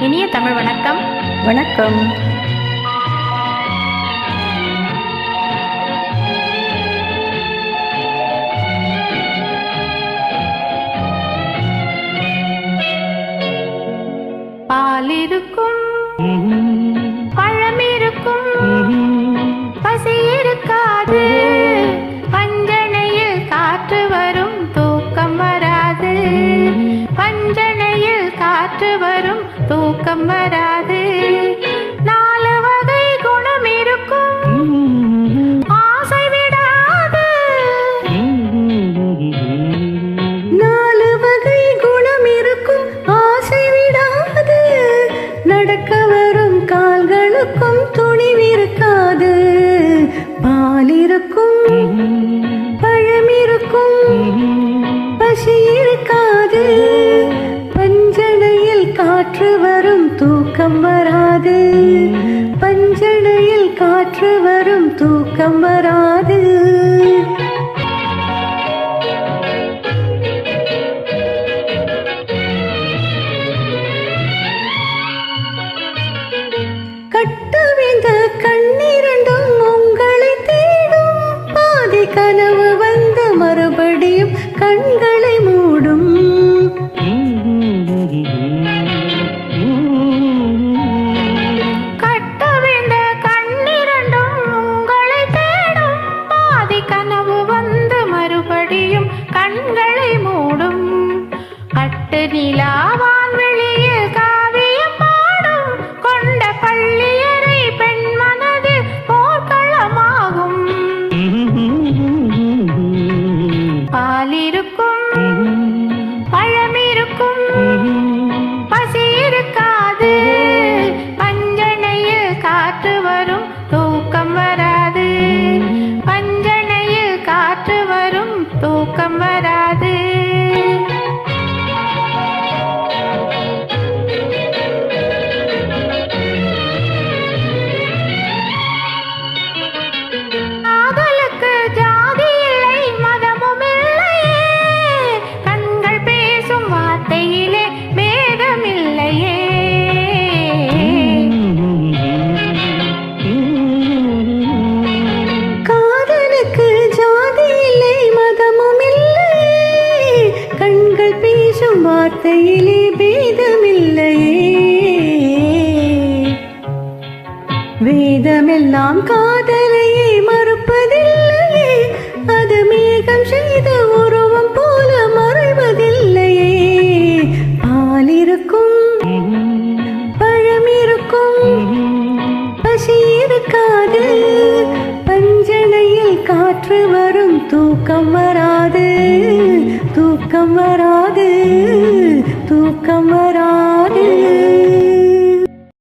இனிய தமிழ் வணக்கம். வணக்கம். பால் இருக்கும், பழம் இருக்கும், பசி இருக்காது, பஞ்சனையில் காற்று வரும் தூக்கம் வராது, பஞ்சனையில் காற்று வரும் தூக்கம் வராது. நாலு வகை குணம் இருக்கும், ஆசை விடாது. நாலு வகை குணம் இருக்கும், ஆசை விடாது. நடக்க வரும் கால்களுக்கும் துணிவிருக்காது. பால் இருக்கும், பழம் இருக்கும், பசி இருக்காது, பஞ்சனையில் காற்று வரும் தூக்கம் வராது, பஞ்சனையில் காற்று வரும் தூக்கம் வராது. கட்டுவிந்த கண்ணிரண்டும் உங்களை தேடும், பாதி கனவு வந்து மறுபடியும் கண்களை மூடும். கட்டவிழ்ந்த கண்ணிரண்டும் உங்களை தேடும், பாதி கனவு வந்து மறுபடியும் கண்களை மூடும். கட்டு நிலாவான் வெளியில் காவியம் பாடும், கொண்ட பள்ளியறை பெண் மனது போர்க்களமாகும். பால் இருக்கும், பழம் இருக்கும், பசி இருக்காது, பஞ்சனையில் காற்று வரும் தூக்கம் வராது, பஞ்சனையில் காற்று வரும் தூக்கம் வராது. காதலுக்கு ஜாதி இல்லை, மதமும் இல்லையே, கண்கள் பேசும் வார்த்தையிலே பேதமில்லையே. காதலுக்கு ஜாதி இல்லை, மதமும் இல்லை, கண்கள் பேசும் வார்த்தையிலே பேதமில்லையே. வேதமெல்லாம் காதலையே மறுப்பதில்லையே, அது மேகம் செய்த உருவம் போல மறைவதில்லையே. பால் இருக்கும், பழம் இருக்கும், பசி இருக்காது, பஞ்சனையில் காற்று வரும் தூக்கம் வராது, தூக்கம் வராது.